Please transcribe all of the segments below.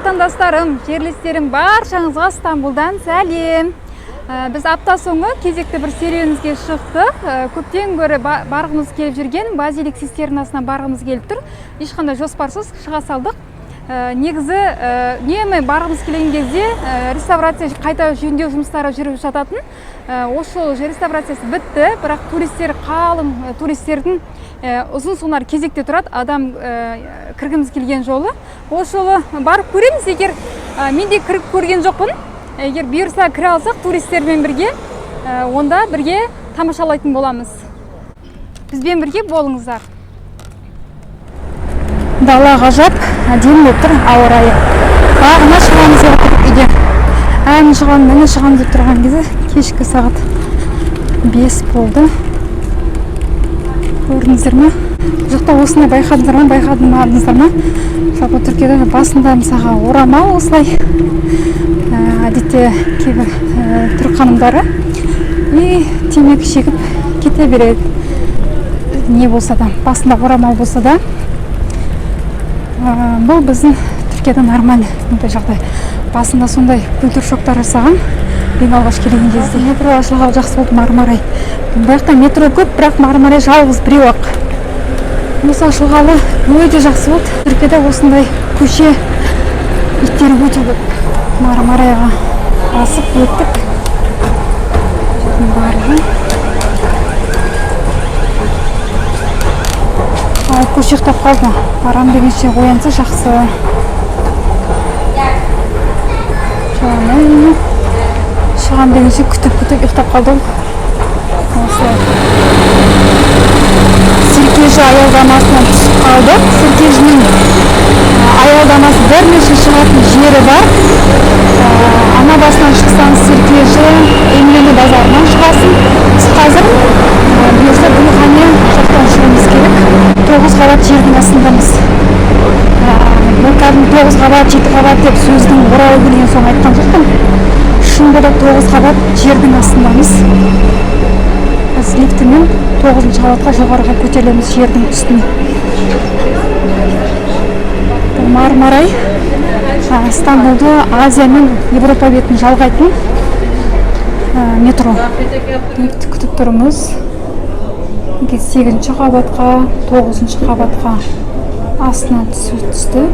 ватандастарым, жерлестерим, баршаңызға Стамбулдан сәлем. Біз апта соңы кезекті бір серуенімізге шықтық. Көптен көрі барғымыз келіп жүрген Базилик цистернасына барғымыз келіп тұр. Ешқандай жоспарсыз шыға салдық. Негізі немі барғымыз келген кезде реставрация қайта жөндеу жұмыстары жүріп жататын. Осы реставрациясы бітті, бірақ туристер қалың, туристердің ұзын сонар кезекте тұрады, адам кіргіміз келген жолы. Осы жолы барып көреміз, егер мен де кіріп көрген жоқпын. Егер бұйырса кіре алсақ туристермен бірге, онда бірге тамашалайтын боламыз. Бізбен бірге болыңыздар. Дала ғажап, әдемі болып тұр ауа райы. Бағына шығамыз деп үйде. Ән шығам, міне шығам деп тұрған кезде кешкі сағат 5 болды. Көрдіңіздер ме? Жоқта осыны байқадыңыздар ма? Жалпы Түркияда басында мысалға орамал осылай. Әдетте кейбір түрік ханымдары темекі шегіп кете береді. Не болса да, басында орамал болса да. Бұл біздің Түркияда нормальный жағдай. Басында сондай күлтүр шоктар жасаған. Ең алғаш келген кезде метро ашылғалы жақсы болды. Мармарай. Бұяқта метро көп, бірақ Мармарай жалғыз біреу ақ. Осы ашылғалы өте жақсы болды. Түркияда осындай көше иттері өте көп. Мармарайға басып өттік. Барлығы. Көше ұйықтап қалды. Барам дегенше оянса жақсы. Шығам дегенше күтіп ұйықтап қалды. Серкежі аялдамасынан түсіп қалды. Серкежінің аялдамасы бірнеше шығатын жері бар. Ана басынан шықсаңыз Серкежі Емлені базарынан шығасын. Біз қазір бұйырса Гүлхане жақтан шығуымыз керек. 9 қабат жердің астындамыз. Бұл кәдімгі 9 қабат, 7 қабат деп сөздің орауы келген соң айтқан жоқпын. Шынында да 9 қабат жердің астындамыз. Біз лифтімен 9-шы қабатқа жоғарыға көтерілеміз жердің үстіне. Бұл Мармарай Стамбулды Азия мен Европа бетін жалғайтын метро. Лифтті күтіп тұрмыз. 8-ші қабатқа, 9-ші қабатқа астына түсті.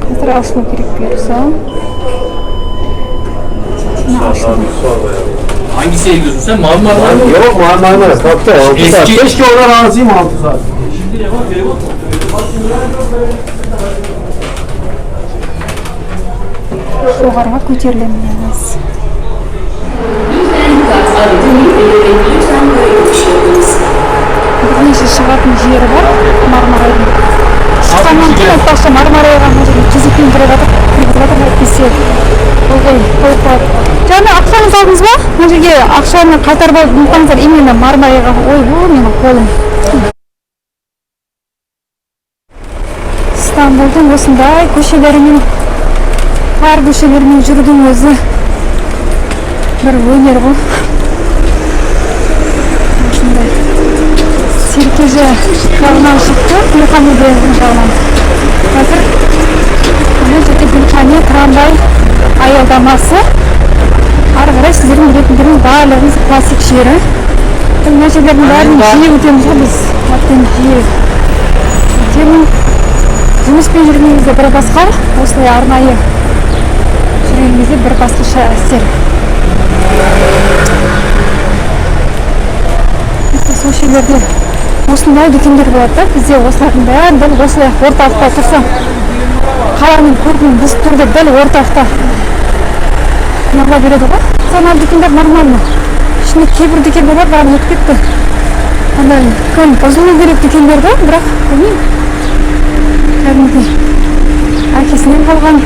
Қазір ашылу керек бұйырса. Hangisiye gidiyorsun sen? Marmara mı? Yok Marmara. Tabii. Keşke oradan razıyım 6 saat. Жоғарыға көтерілеміз. Бірнеше шығатын жері бар Мармарайдың. Шыққаннан кейін отбасы Мармарайға кезекпен кіріп жатыр әйтпесе ылғи қойып қалады. Жаңа ақшаңыз алдыңыз ба? Мына жерге ақшаны қайтарып алып ұмытпаңыздар, именно Мармарайға. Ой, менің қолым. Стамбулдың осындай көшелерімен, қар көшелерімен жүрудің өзі бір өнер ғой. Осындай Серкежі жағынан шықты, Гүлхане жағынан. Қазір мына жерде Гүлхане трамвай аялдамасы. Ары қарай сіздердің білетіндердің барлығыңыз классик жері. Мына жерлердің бәрін жиі өтеміз ғой біз. Жұмыспен жүргенімізде бір басқа, осылай арнайы жүргенімізде бір басқаша әсер. Сол жерлерде осындай дүкендер болады да, бізде осылардың бәрін дәл осылай орталықта тұрса, қаланың көркін біз тұрды дәл орталықта нағыла береді ғой. Санал дүкендер нормально. Ішінде кейбір дүкендер бар, бәрін өтіп кетті. Андай кім бұзылу керек дүкендер ғой, бірақ білмеймін. Кәдімгі әкесінен қалған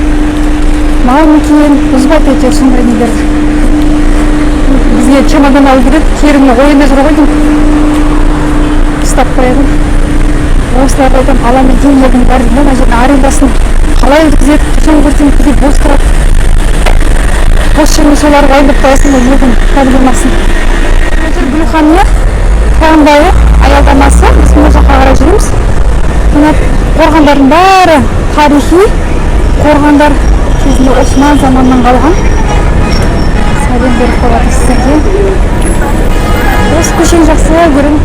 мал мекен бұзбайды әйтеуір сондай нелерді. Бізге чемодан алып береді, керімі ойында жүр ғой деймін. Ұстап қояды. Осыларды айтам, аламыз денелердің бәрін мына жердің арендасын қалай өткізеді, қашан көрсем кейде бос тұрады. Бос жерін соларға айындап қоясың ба елдің кәді болмасын. Қазір Гүлхане трамвайы аялдамасы. Біз мына жаққа қарай жүреміз. мына қорғандардың бәрі тарихи қорғандар кезінде Осман заманынан қалған. Сәлем беріп қояды сіздерге. Осы көшені жақсы көрін.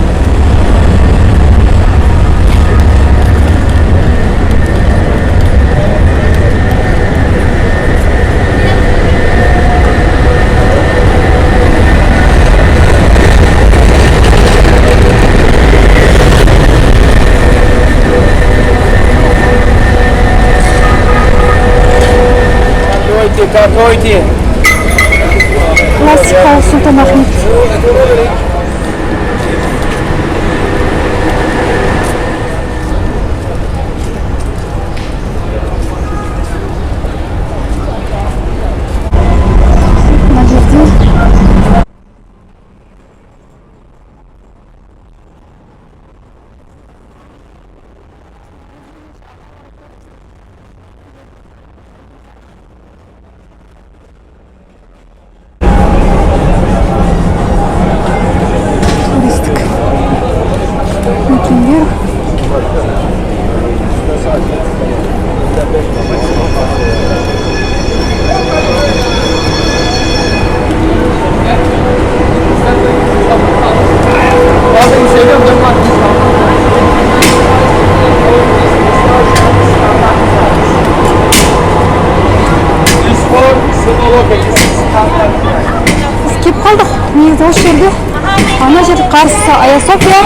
Какой-то. Классикалық Сұлтанахмет. Мына жерде туристік мекендер. Біз кеп қалдық. Негізі осы жерде. Ана жер қарсы Ая София.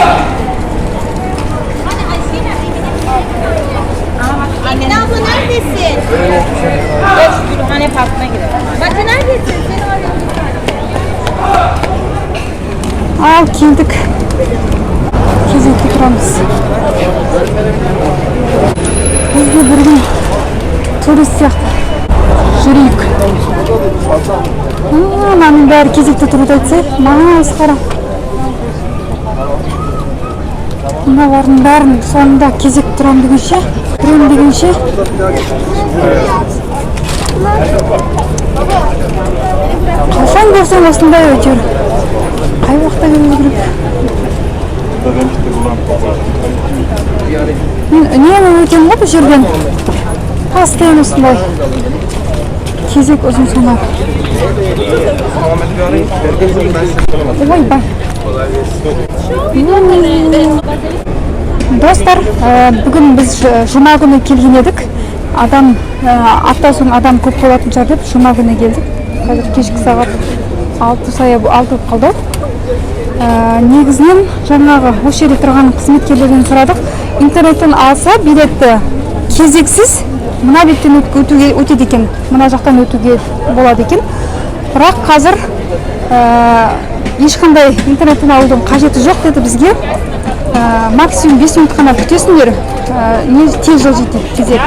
Emine abla neredesin? Geç Gülhane Parkı'na gidelim. Batu neredesin? Seni arıyorum. Ал келдік. Кезекте тұрамыз. Біз де бірге турист сияқты жүрейік. Мынаның бәрі кезекте тұруды айтса, маңыз қара. Мыналардың бәрін соңында кезек тұрам дегенше, қашан көрсем осындай өтер. Қай уақытта келу керек? Мен үнемі өтем ғой бұл жерден. Постоянно осындай. Кезек ұзын сонар. Ойбай. Достар, бүгін біз жұма күні келген едік. Апта соң адам көп болатын шығар деп жұма күні келдік. Қазір кешкі сағат 6 болып қалды. Негізінен жаңағы осы жерде тұрған қызметкерлерден сұрадық. Интернеттен алса билетті кезексіз мына беттен өтеді екен. Мына жақтан өтуге болады екен. Бірақ қазір ешқандай интернеттен алудың қажеті жоқ деді бізге. Максимум 5 минут қана күтесіңдер. Тез жылжиды кезек.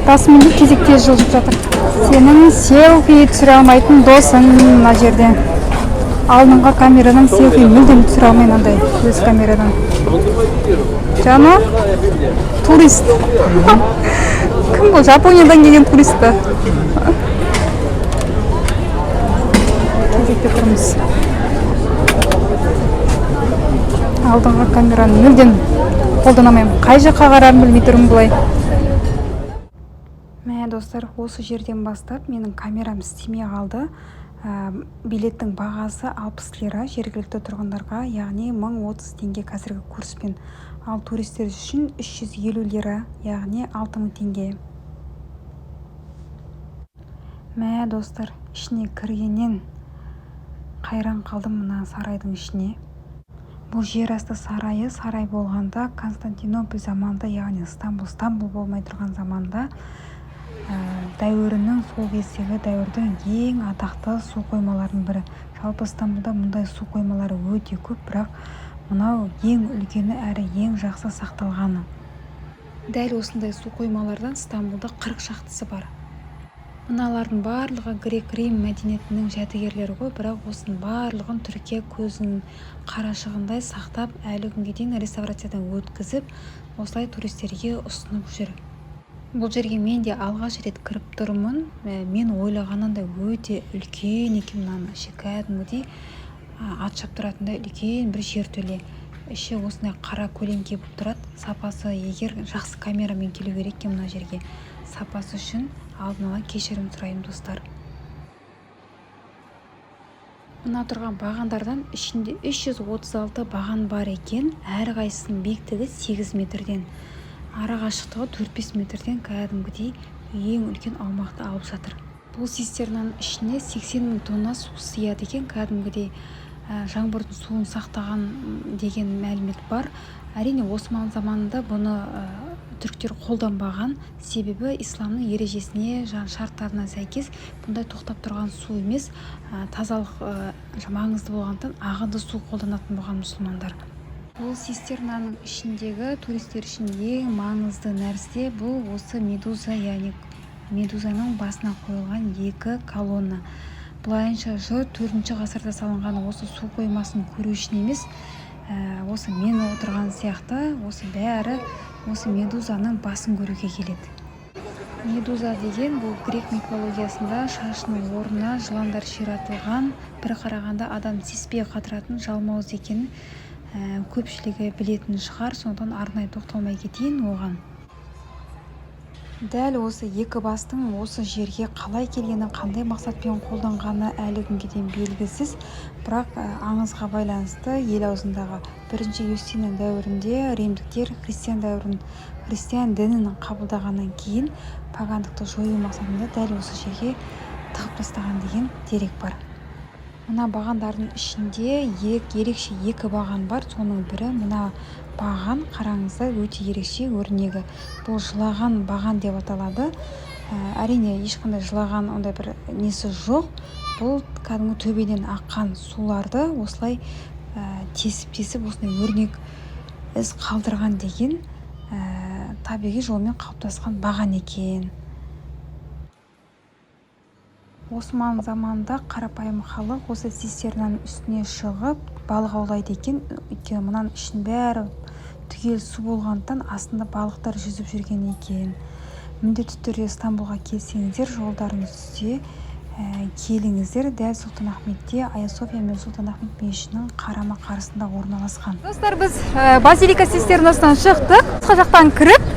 Расымен кезек тез жылжып жатыр. Сенің селфи түсіре алмайтын досың мына жерде. Алдыңғы камерадан селфи мүлдем түсіре алмай мынандай өз камерадан. Жана турист. Кім бұл? Жапониядан келген турист па? Кезекте тұрмыз. Алдыңғы камераны мүлдем қолданамаймын. Қай жаққа қарарын білмей тұрмын бұлай. Мә достар, осы жерден бастап менің камерам істемей қалды. Билеттің бағасы 60 лира жергілікті тұрғындарға, яғни 1030 теңге қазіргі курспен. Ал туристер үшін 350 лира, яғни 6000 теңге. Мә достар, ішіне кіргеннен қайран қалдым мына сарайдың ішіне. Бұл жер асты сарайы, сарай болғанда Константинополь заманда, яғни Стамбул болмай тұрған заманда дәуірінің сол кездегі дәуірдің ең атақты су қоймаларының бірі. Жалпы Стамбулда мұндай су қоймалары өте көп, бірақ мынау ең үлкені әрі ең жақсы сақталғаны. Дәл осындай су қоймалардан Стамбулда 40 шақтысы бар. Мыналардың барлығы грек-рим мәдениетінің жәдігерлері ғой, бірақ осының барлығын Түркия көзінің қарашығындай сақтап, әлі күнге дейін реставрациядан өткізіп, осылай туристерге ұсынып жүр. Бұл жерге мен де алғаш рет кіріп тұрмын. Мен ойлағанымда өте үлкен екен, мынаны кәдімгідей ат шаптыратындай үлкен бір жертөле. іші осындай қара көлеңке болып тұрады. Сапасы егер жақсы камерамен келу керек екен мына жерге. Сапасы үшін алдын ала кешірім сұраймын достар. Мына тұрған бағандардан ішінде 336 баған бар екен. Әрқайсысының биіктігі 8 метрден. Ара қашықтығы 4-5 метрден кәдімгідей ең үлкен аумақты алып жатыр. Бұл цистернаның ішіне 80 000 тонна су сыяды екен. Кәдімгідей жаңбырдың суын сақтаған деген мәлімет бар. Әрине Осман заманында бұны түріктер қолданбаған, себебі исламның ережесіне, шарттарына сәйкес бұндай тоқтап тұрған су емес, тазалық маңызды болғандықтан ағынды су қолданатын болған мұсылмандар. Бұл цистернаның ішіндегі туристер үшін ең маңызды нәрсе бұл осы медуза, яғни медузаның басына қойылған 2 колонна. Бұлайынша жұрт 4-ші ғасырда салынған осы су қоймасын көру үшін емес, осы мен отырған сияқты осы бәрі осы медузаның басын көруге келеді. Медуза деген бұл грек мифологиясында шашының орнына жыландар ширатылған, бір қарағанда адам сеспей қатыратын жалмауыз екенін көпшілігі білетін шығар, сондықтан арнайы тоқталмай кетейін оған. Дәл осы 2 бастың осы жерге қалай келгені, қандай мақсатпен қолданғаны әлі күнге дейін белгісіз, бірақ аңызға байланысты ел аузындағы 1-ші Юстина дәуірінде римдіктер христиан дінін қабылдағаннан кейін пагандықты жою мақсатында дәл осы жерге тығып тастаған деген дерек бар. Мына бағандардың ішінде ерекше 2 баған бар. Соның бірі мына баған, қараңыздар, өте ерекше өрнегі. Бұл жылаған баған деп аталады. Әрине ешқандай жылаған ондай бір несі жоқ. Бұл кәдімгі төбеден аққан суларды осылай тесіп осындай өрнек із қалдырған деген табиғи жолмен қалыптасқан баған екен. Осман заманында қарапайым халық осы цистернаның үстіне шығып балық аулайды екен. Өйткені мұнан ішін бәрі түгел су болғандықтан астында балықтар жүзіп жүрген екен. Міндетті түрде Стамбулға келсеңіздер, жолдарыңыз түссе келіңіздер. Дәл Сұлтанахметте Айя София мен Сұлтанахмет мешітінің қарама-қарсысында орналасқан. Достар, біз базилика цистернасынан шықтық. Басқа жақтан кіріп,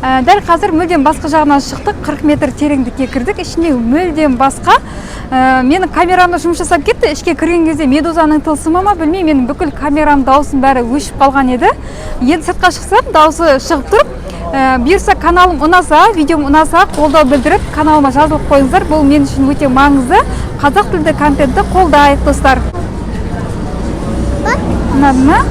дәл қазір мүлдем басқа жағынан шықтық, 40 метр тереңдікке кірдік. Ішінде мүлдем басқа. Менің камерамда жұмыс жасап кетті. Ішке кірген кезде медузаның тылсымы ма білмей, менің бүкіл камерам даусын бәрі өшіп қалған еді. Енді сыртқа шықсам, дауысы шығып тұрып, бұйырса каналым ұнаса, видеом ұнаса, қолдау білдіріп, каналыма жазылып қойыңыздар. Бұл мен үшін өте маңызды. Қазақ тілді контентті қолдайық, достар. Ұнады ма?